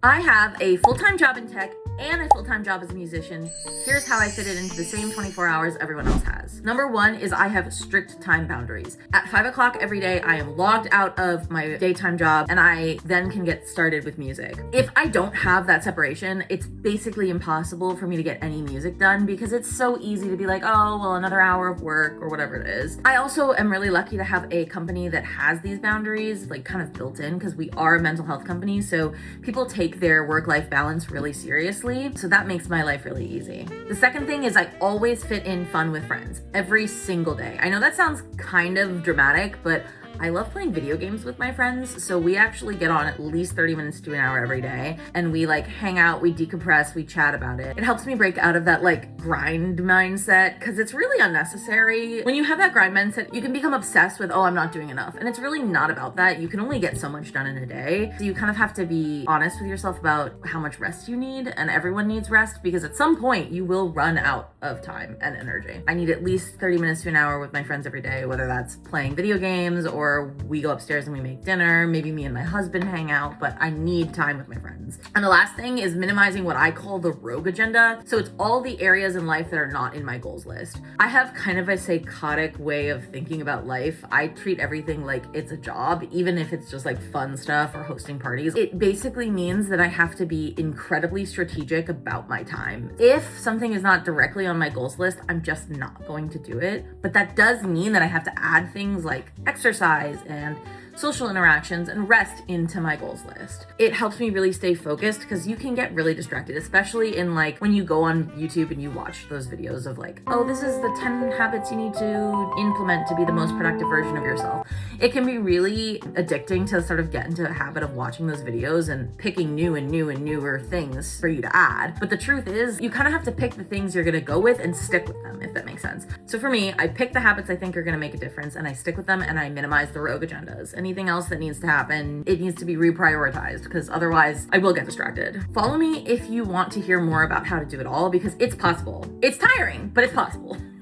I have a full-time job in tech and a full-time job as a musician. Here's how I fit it into the same 24 hours everyone else has. Number one is I have strict time boundaries. At 5 o'clock every day, I am logged out of my daytime job and I then can get started with music. If I don't have that separation, it's basically impossible for me to get any music done because it's so easy to be like, oh, well, another hour of work or whatever it is. I also am really lucky to have a company that has these boundaries like kind of built in because we are a mental health company. So people take their work-life balance really seriously. So that makes my life really easy. The second thing is I always fit in fun with friends every single day. I know that sounds kind of dramatic, but I love playing video games with my friends, so we actually get on at least 30 minutes to an hour every day, and we like hang out, we decompress, we chat about it. It helps me break out of that like grind mindset, because it's really unnecessary. When you have that grind mindset, you can become obsessed with, oh, I'm not doing enough, and it's really not about that. You can only get so much done in a day, so you kind of have to be honest with yourself about how much rest you need, and everyone needs rest, because at some point you will run out of time and energy. I need at least 30 minutes to an hour with my friends every day, whether that's playing video games or we go upstairs and we make dinner, maybe me and my husband hang out, but I need time with my friends. And the last thing is minimizing what I call the rogue agenda. So it's all the areas in life that are not in my goals list. I have kind of a psychotic way of thinking about life. I treat everything like it's a job, even if it's just like fun stuff or hosting parties. It basically means that I have to be incredibly strategic about my time. If something is not directly on my goals list, I'm just not going to do it. But that does mean that I have to add things like exercise and social interactions and rest into my goals list. It helps me really stay focused because you can get really distracted, especially in like when you go on YouTube and you watch those videos of like, oh, this is the 10 habits you need to implement to be the most productive version of yourself. It can be really addicting to sort of get into a habit of watching those videos and picking new and newer things for you to add. But the truth is, you kind of have to pick the things you're gonna go with and stick with them, if that makes sense. So for me, I pick the habits I think are gonna make a difference and I stick with them and I minimize the rogue agendas. Anything else that needs to happen, it needs to be reprioritized because otherwise I will get distracted. Follow me if you want to hear more about how to do it all because it's possible. It's tiring, but it's possible.